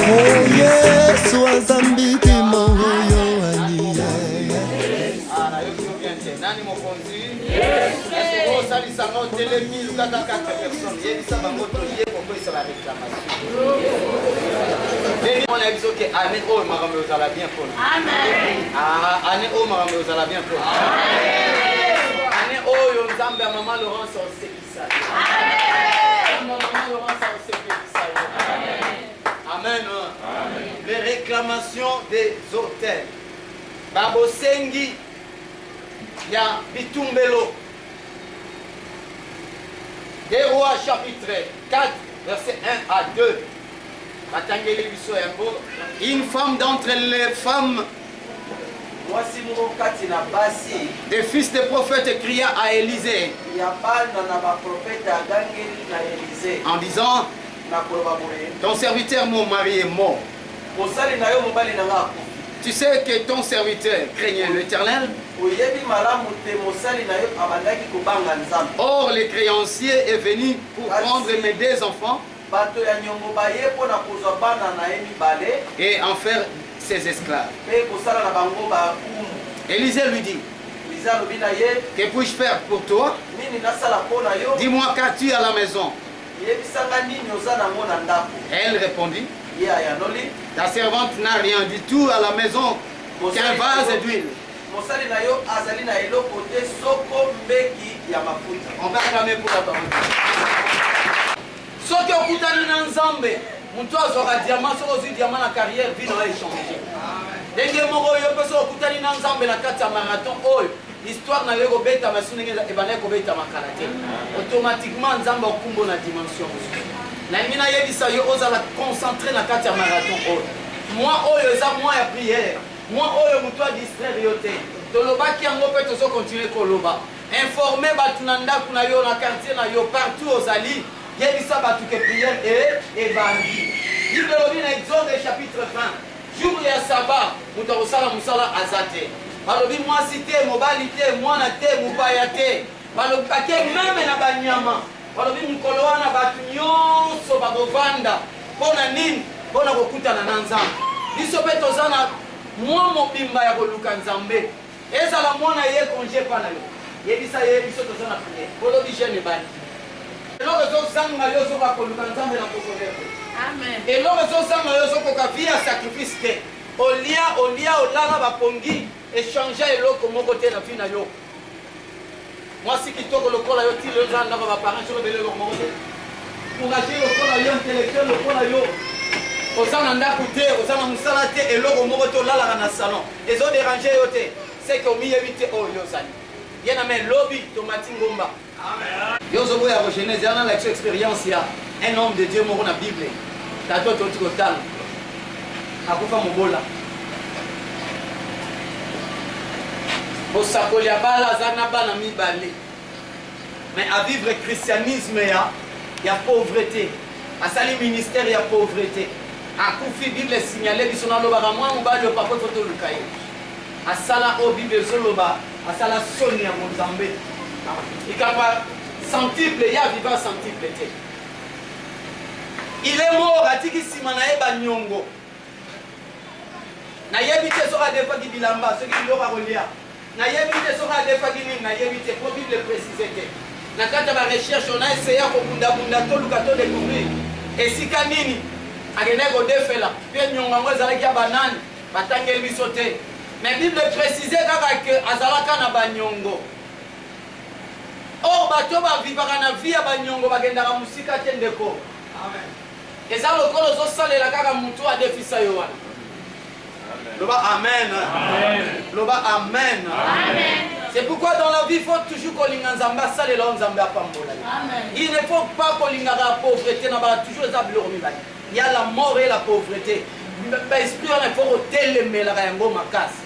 Yesu azambiti moyo aniye. Nani mokonzi? Yesu sali sango telemi kaka 4 personnes. Yeli saba moto yé pour ça la réclamation. Mais on a dit que amen oh maramé aux ala bien pour. Amen. Ah amen oh maramé aux ala bien pour. Amen. Amen oh yo nzambe maman Laurence on sait qui ça. Amen. Maman Laurence on sait qui ça. Amen. Amen. Les réclamations des hôtels. Babo Sengi ya Bitumbelo. Des Rois chapitre 4 verset 1 à 2. Une femme d'entre les femmes des fils des prophètes cria à Élisée en disant ton serviteur mon mari est mort. Tu sais que ton serviteur craignait l'Éternel. Or les créanciers est venu pour prendre mes 2 enfants et en faire ses esclaves. Élisée lui dit, que puis-je faire pour toi? Dis-moi, qu'as-tu à la maison? Elle répondit, ta servante n'a rien du tout à la maison qu'un vase d'huile. On va acclamer pour la parole. Ce qui est occupé dans Nzambe, mon toit aura diamant, sur le diamant la carrière, vie n'a échangé. Dès que mon royaume peut s'occuper dans Nzambe, la carte à marathon, l'histoire n'a pas été à ma soune et va être à ma caractère. Automatiquement, Nzambe a une bonne dimension. La mina yebisa yo ozala concentrer na kati ya marathon oyo. Moi oyo eza moi ya prière. Moi oyo muto a distraire yo te. Tolobaki yango pe tozo continuer koloba. Informer batu na ndaku na yo na quartier na yo partout ozali. Yebisa batu ke prière et bandi. Bible lobi na Exode chapitre 20. Jour ya sabbat muto osala musala azate. Balobi mwasi te, mobali te, mwana te, mubaya te. Balobi pake meme na banyama. Balobi mukolo wana batu nyonso bakovanda pona nini pona kokutana na Nzambe. Biso pe tozana mwa mobimba ya koluka Nzambe. Ezala mwana ye congé pana yo. Yebisa ye biso tozana prière. Bolobi jeune bani. Eloko zozanga yo zo bakoluka Nzambe na kokoleko. Amen. Eloko zozanga yo zo kokavia sacrifice te. Olia olala bapongi échanger eloko moko te na fina yo. Moi, si qui toque le col, il y a des gens qui ont parlé sur le vélo. Pour agir le col, il y a un intellectuel, le col, il y a aux gens qui ont coûté, aux gens qui ont salaté, et l'eau, on va là dans le salon. Ils ont dérangé, c'est qu'on m'y évite, oh, Yosani. Il y a un lobby, tomate ngomba. Yosobo ya Genèse, il y a une expérience, il y a un homme de Dieu mort dans la Bible. T'as tout au total. Akufa Mobola. Bosakoli abala zanaba na mibale. Mais à vivre le christianisme il y a pauvreté. À sali ministère il y a pauvreté. À Koufi Bible signalé biso na loba moi mobali o papa photo lukaye. À sala o Bible soloba, à sala soni ya Nzambe. Ikapa centuple ya vivant centuple te. Il est mort atiki simana eba nyongo. Na yebite sora defa ki bilamba, ce qui lora relia. Na yebite sora defa ki nini na yebite pour Bible préciser. Na kata ba recherche on a essayé ko bunda to lukato découvrir. Et si kanini agenego defela, pe nyonga ngo zalaki ya banani, batangeli biso te. Mais Bible préciser kaka que azalaka na banyongo. Or bato ba vivaka na vie ya banyongo bagendaka musika te ndeko. Amen. Eza lokolo zo salela kaka mutu a defisa yo wana. Loba amen. Amen. Loba amen. Amen. C'est pourquoi dans la vie il faut toujours kolinga nzamba salela nzamba apambola. Amen. Il ne faut pas kolinga la pauvreté na ba toujours za biloko mibali. Il y a la mort et la pauvreté. Ba esprit on il faut telemela ka yango makasi.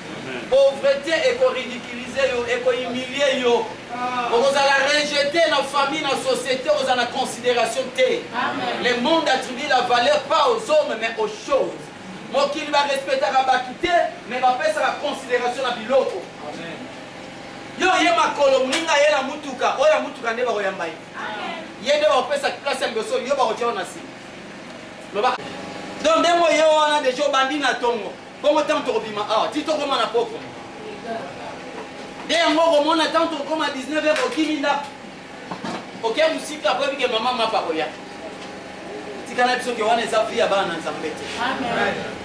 Pauvreté et ko ridiculiser yo et ko humilier yo. On a rejeté la famille, la société, on a la considération T. Le monde attribue la valeur pas aux hommes mais aux choses. Moi qui va respecter la bakité, mais va faire la considération à biloko. Yo yema kolomninga yela mutuka, oya mutuka ndeba oyambai. Yende va faire sa place en beso, yo ba rotia na si. Loba donc ndemo ye wana deja obandi na tongo bongo ntango tokobima awa ti tokoma na poko nde yango okomona ntango tokoma 19h okimi ndako oke mosika apo ebike mama mapa koya tikana biso ke wana eza vi ya bana na nzambe te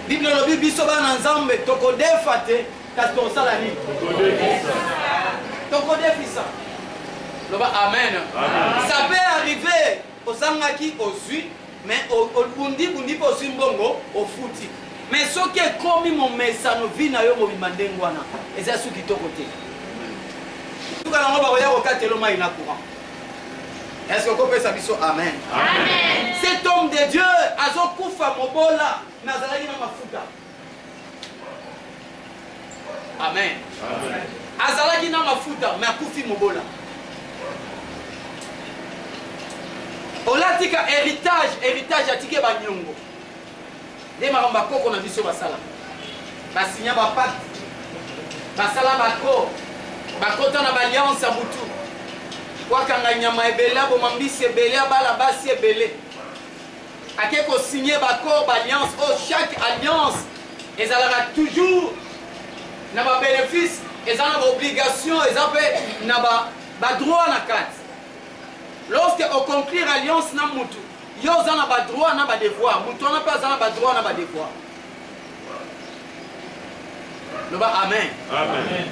bible elobi biso bana na nzambe tokodefa te kasi tokosala nini tokodefisa loba amen ça peut arriver ozangaki ozwi mais obundi mpe ozwi mbongo ofuti mais soki ekomi momesano vi na yo mobima ndenge wana eza su kitoko te tuka nango bakoya kokatela mai na courant. Est-ce que vous pouvez dire amen? Amen. Cet homme de Dieu azokufa mobola nazalaki na mafuta. Amen. Azalaki na mafuta mais akufi mobola. Olatika héritage atike banyongo. Nde makambo koko na biso basala. Basinya ba pacte. Basala bako. Bakota na alliance ya butu. Wakanga nyama ebele aboma mbisi ebele abala basi ebele ake kosigner baccord baalliance chaque alliance ezalaka toujours na babénéfice eza na baobligation eza mpe na badroit na kati lorsque oconclure alliance na mutu yo oza na badroit na badevoir mutu wana mpe aza na badroit na badevoir loba amen, amen.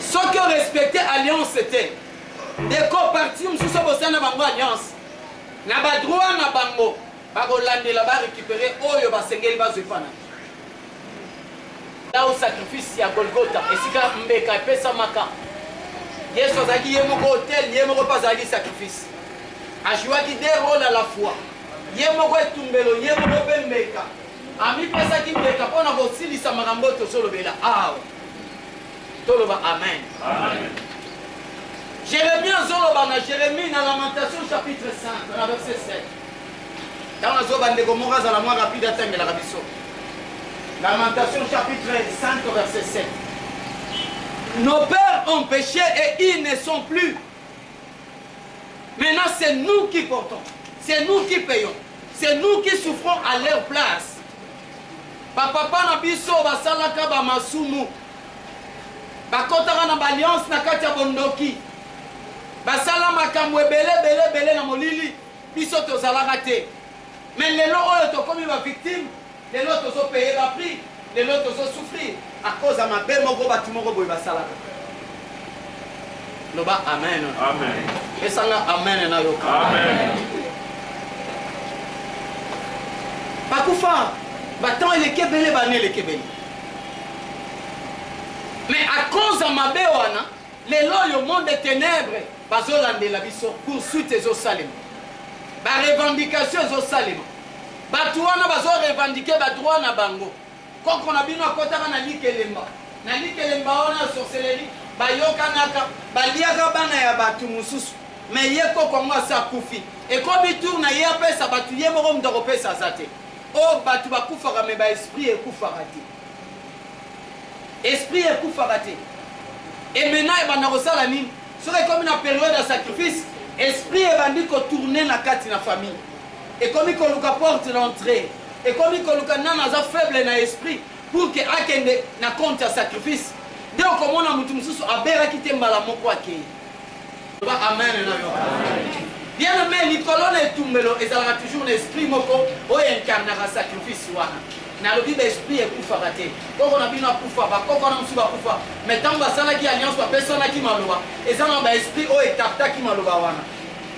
Ceux qui ont respecté l'alliance, c'était des copartis, nous sommes au sein de la alliance. Nous avons droit à bango. Nous avons récupéré Oyo Basengel Bazufana. Là au sacrifice, il y a Golgotha. Et si vous Mbeka, Pesa Maka. Yesu Zagi, Yemoko hôtel, Yemoko pas Zagi sacrifice. A joué qui des rôles à la fois. Yemoko Tumbelo, Yemoko Mbeka. Ami Pesa qui Mbeka, on a aussi dit Samaramboto sur le Bela. Ah ouais. Amen. Amen. Jérémie Zolobana, Jérémie dans Lamentation chapitre 5, dans verset 7. Dans la Zoba de Gomorra, dans la moins rapide à Teng de la Rabisso. Lamentation chapitre 5, verset 7. Nos pères ont péché et ils ne sont plus. Maintenant, c'est nous qui portons. C'est nous qui payons. C'est nous qui souffrons à leur place. Papa Nabiso, Basalaka, Bamasumu. Bakotaka na alliance na kati ya bondoki basala makambo ebele na molili biso tozalaka te mais lelo oyo tokomi ba victime lelo tozo payer ba prix lelo tozo souffrir à cause ya mabe moko batu moko boye basalaka loba amen amen esanga amen na yo amen bakufa baton eleke bele bane eleke bele. Mais à cause de ma béwana, les lois au monde des ténèbres, bazolande la biso, poursuite et salem. Ba revendication et salem. Batouana bazo revendiquer ba droit na bango. Quand on a bino akota na likelemba. Na likelemba ona sorcellerie, ba yokanaka, ba liaka bana ya batu mususu. Mais yeko kwa mwa sa kufi. Et comme il tourne na yepe sa batu yemoro ndoko pesa zate. Oh batu bakufaka me ba esprit e kufaka te. Esprit est coup faraté. Et maintenant, il va a une comme une période de sacrifice. Esprit est vendu qu'on tourne la carte de la famille. Et comme il porte l'entrée. Et comme il a faible dans l'esprit. Pour que akende na compte à sacrifice. Dès qu'on commence à moutou moussou, à béra qui t'aime la moko aké. Amen. Bien aimé, Nicolas et Tumbelo, et ça aura toujours l'esprit moko, où incarnera sacrifice. Na lobi ba esprit ekufa raté koko na bino akufa ba koko na musuba akufa mais tant basala ki alliance ba personne ki maloba ezana ba esprit o etapta ki maloba wana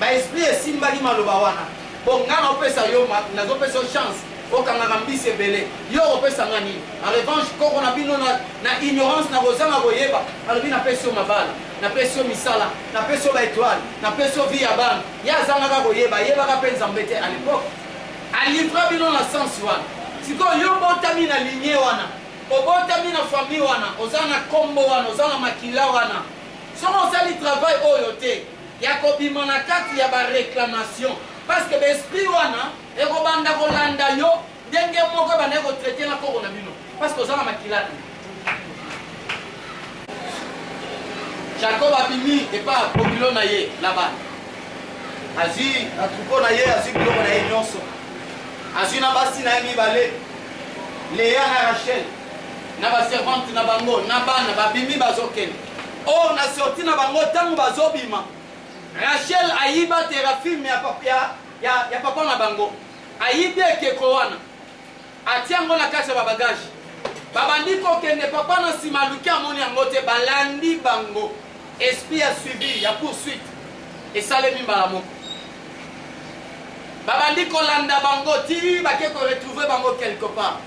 ba esprit esimba ki maloba wana bon ngana opesa yo na zo pesa chance o kanga ngambisi ebele yo opesa ngani en revanche koko na bino na ignorance na rozanga boyeba alobi na peso mabala na peso misala na peso ba étoile na peso vie ya bana ya zanga ka boyeba yeba ka penza mbete à l'époque a livra bino na sens wana. Si vous avez une lignée, vous avez une famille, vous avez un combo, vous avez un maquilla. Si vous avez un travail, il y a une réclamation. Parce que l'esprit est Rolanda, parce que vous avez un maquilla. Jacob a mis et pas pour là-bas. Azi, la troupeau, Azi, azwi na basi na ye mibale Léa na Rachel na baservante na bango na bana babimi bazokende oyo na sorti na bango ntango bazobima Rachel ayiba terafime ya papa na bango ayibi ekeko wana atia yango na kati ya babagage babandi kokende papa na nsima luki amoni yango te balandi bango esprit ya suivi ya poursuite esalemi mbala moko babandi kolanda bango ti bake koretrouve bango quelque part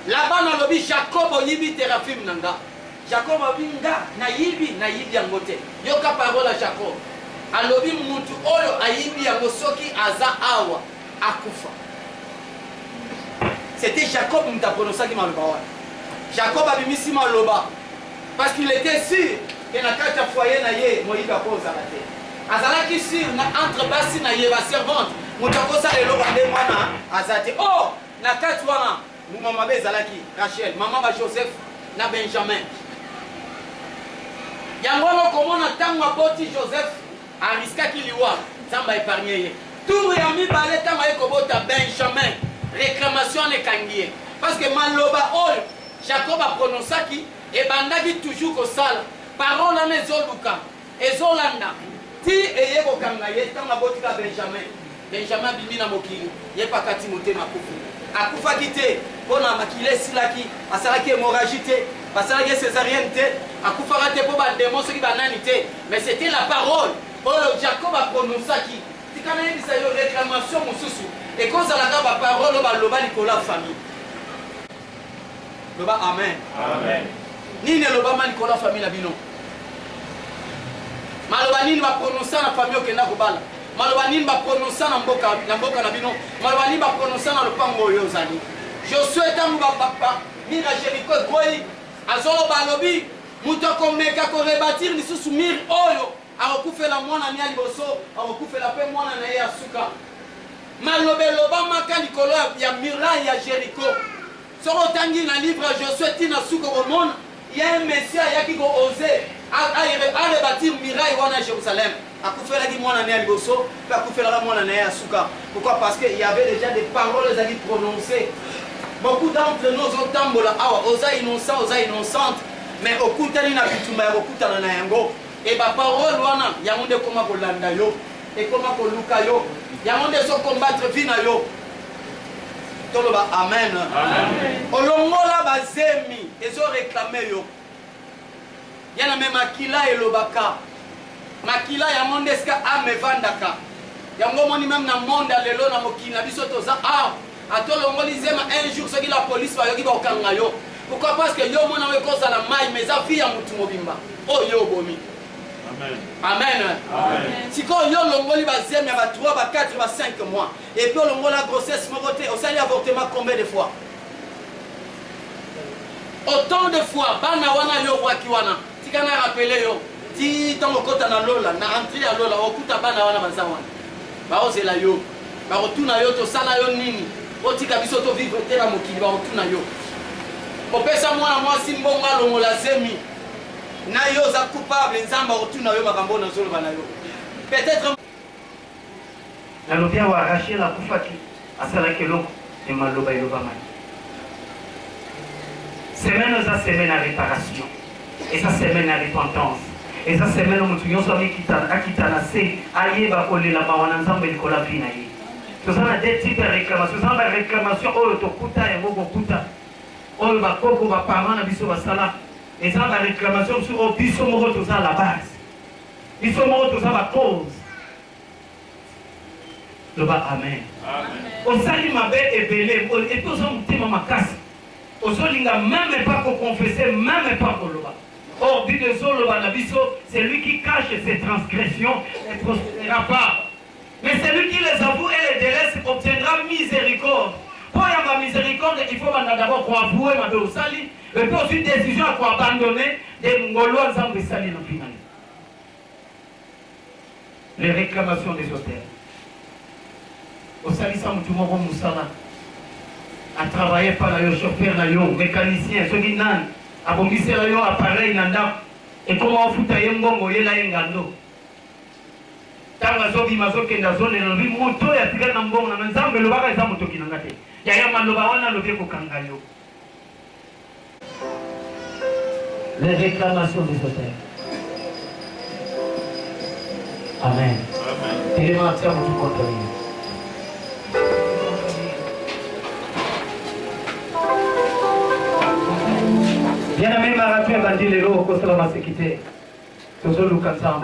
là-bas nalobi Jacob oyibi terafime na nga Jacob alobi nga nayibi yango te yoka parole ya Jacob alobi mutu oyo ayibi yango soki aza awa akufa. C'était Jacob qui m'a prononcé qui m'a le parole. Jacob a mis si mal loba parce qu'il était sûr que na kati foyer na ye Moïse va poser la terre. Azala qui sûr na entre basi na ye ba servante mutako sa elo bande mwana azate oh na kati wana mama bezalaki Rachel maman ba Joseph na Benjamin. Yango komona tango aboti Joseph ariskaki liwa tamba épargner ye. Tout yami balé tango ekobota Benjamin. Réclamation ne kangie parce que maloba oyo Jacob a prononcé qui et bandaki toujours ko sala parole na ezoluka ezolanda ti eye ko kangaye tanga botika Benjamin bimi na mokili ye pakati motema kufu akufa kite pona makile silaki asalaki hémorragie te basalaki césarienne te akufa rate po ba démon soki banani te mais c'était la parole oyo Jacob a prononcé qui tikana yebisa yo réclamation mususu et quand ça la ba parole ba loba likola famille loba amen amen ni ne loba man likola famille na bino maloba nini ba prononcer na famille okenda kobala maloba nini ba prononcer na mboka na bino maloba nini ba prononcer na lopango oyo zali Josué tangu ba mira Jéricho koi azolo balobi muto komeka ko rebâtir lisusu mir oyo akokufela mwana ni aliboso akokufela pe mwana na ye asuka malobeloba maka likolo ya muraille ya Jéricho soko tangi na livre Josué tina suko komona ya un messia yaki ko oser a rebâtir muraille wana Jérusalem akufelaki mwana na liboso pe akufelaka mwana na asuka. Pourquoi? Parce que il y avait déjà des paroles qui prononcées. Beaucoup d'entre nous ont tambola awa oza innocent oza innocente mais okutani na bitumba ya okutana na yango et ba parole wana yango nde koma kolanda yo et koma koluka yo yango nde so combattre vie na yo toloba amen amen olongola bazemi ezo réclamer yo yana me makila elobaka makila yango nde ska amevandaka yango moni même na monde lelo na mokili na biso toza atolongoli zema un jour soki la police bayoki bakokanga yo. Pourquoi? Parce que yo mona wekoza la mai mais za vie ya mutu mobimba oyo bomi. Amen. Amen. Amen. Si quand yo longoli bazem ya ba 3 ba 4 ba 5 mois et puis longola grossesse mokote osali avortement combien de fois? Autant de fois bana wana yo waki wana tikana rappeler yo ti tango kota na lola na entrer ya lola okuta bana wana baza wana ba ozela yo ba rotuna yo to sala yo nini otika biso to vivre te na mokili ba rotuna yo opesa mwana mwasi mbonga longola zemi na yo za coupable nzamba rotuna yo makambo na zolo bana yo peut-être na lobia wa Rachel akufaki asala keloko e maloba iloba mai semaine za semaine à réparation et ça semaine à repentance et ça semaine mutu nyonso akitana se ayeba kolela bawana nzambe likola vina ye tozana des types de réclamations ça va réclamation oyo tokuta yango kokuta oyo bakoko baparent na biso basala et ça va réclamation sur biso moko toza la base biso moko toza ba cause loba amen amen osali mabe ebele et puis ozo mutema makasi ozolinga même pas ko confesser même pas ko loba. Or dit de zoloba na biso c'est lui qui cache ses transgressions ne prospérera pas. Mais celui qui les avoue et les délaisse obtiendra miséricorde. Pour y avoir miséricorde, il faut d'abord avouer ma béosali, et puis aussi décision à abandonner des ngolois zambé sali dans le final. Les réclamations des auteurs. Au salissant Moutoumoro Moussala, à travailler par la chauffeur, la mécanicien, ceux qui n'ont à bombisser la appareil, et comment on fout à Yembongo, Yela Yengando. Tanga zobi mazoke na zone na moto ya tika na mbongo na nzambe que le bagage est mon toki n'angate. Yaya maloba on a levé au kangayo. Les réclamations des auteurs. Amen. Et les matières vont tout contenir. Bien aimé Maratou et Bandi Lelo au Costa la Séquité. Toujours le Kansam.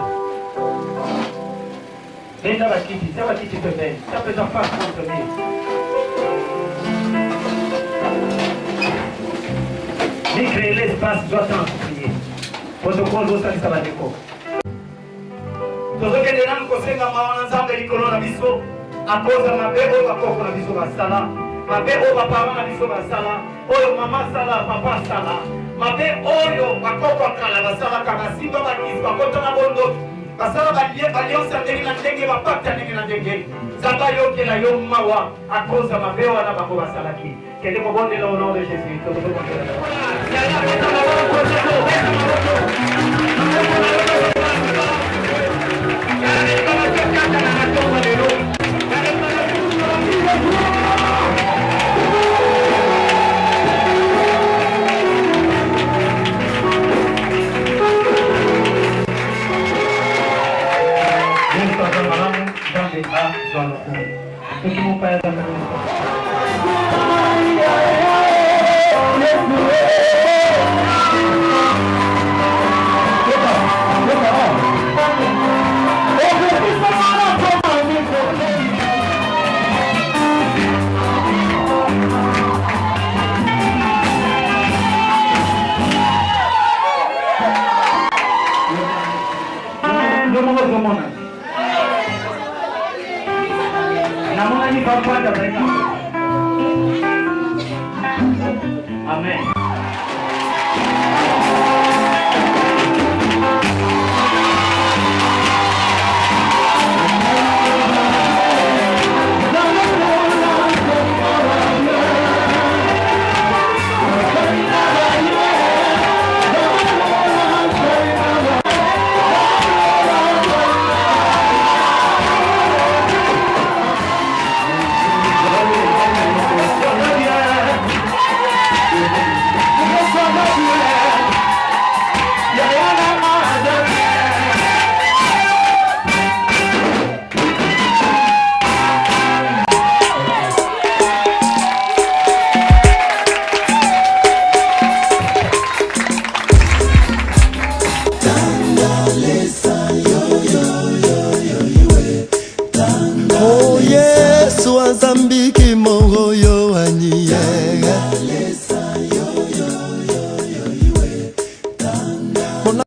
Et ça va quitter peut-être. Ça peut en faire contenir. Ni créer l'espace doit en prier. Protocole doit s'en savoir d'écho. Tozoke de nan kosenga mawana nzambe likolo na biso akoza mabe oyo bakoko na biso basala mabe oyo bapama na biso basala oyo mama sala papa sala mabe oyo bakoko akala basalaka basimba bakisi bakota na bondo basala balionsa ndenge na ndenge bapakta ndenge na ndenge nzambe ayokela yo mawa akoza mabe wana bango basalaki kende kobondela au nom de Jésus. Amen. Oh Yesu azambiki mongo yo anyiye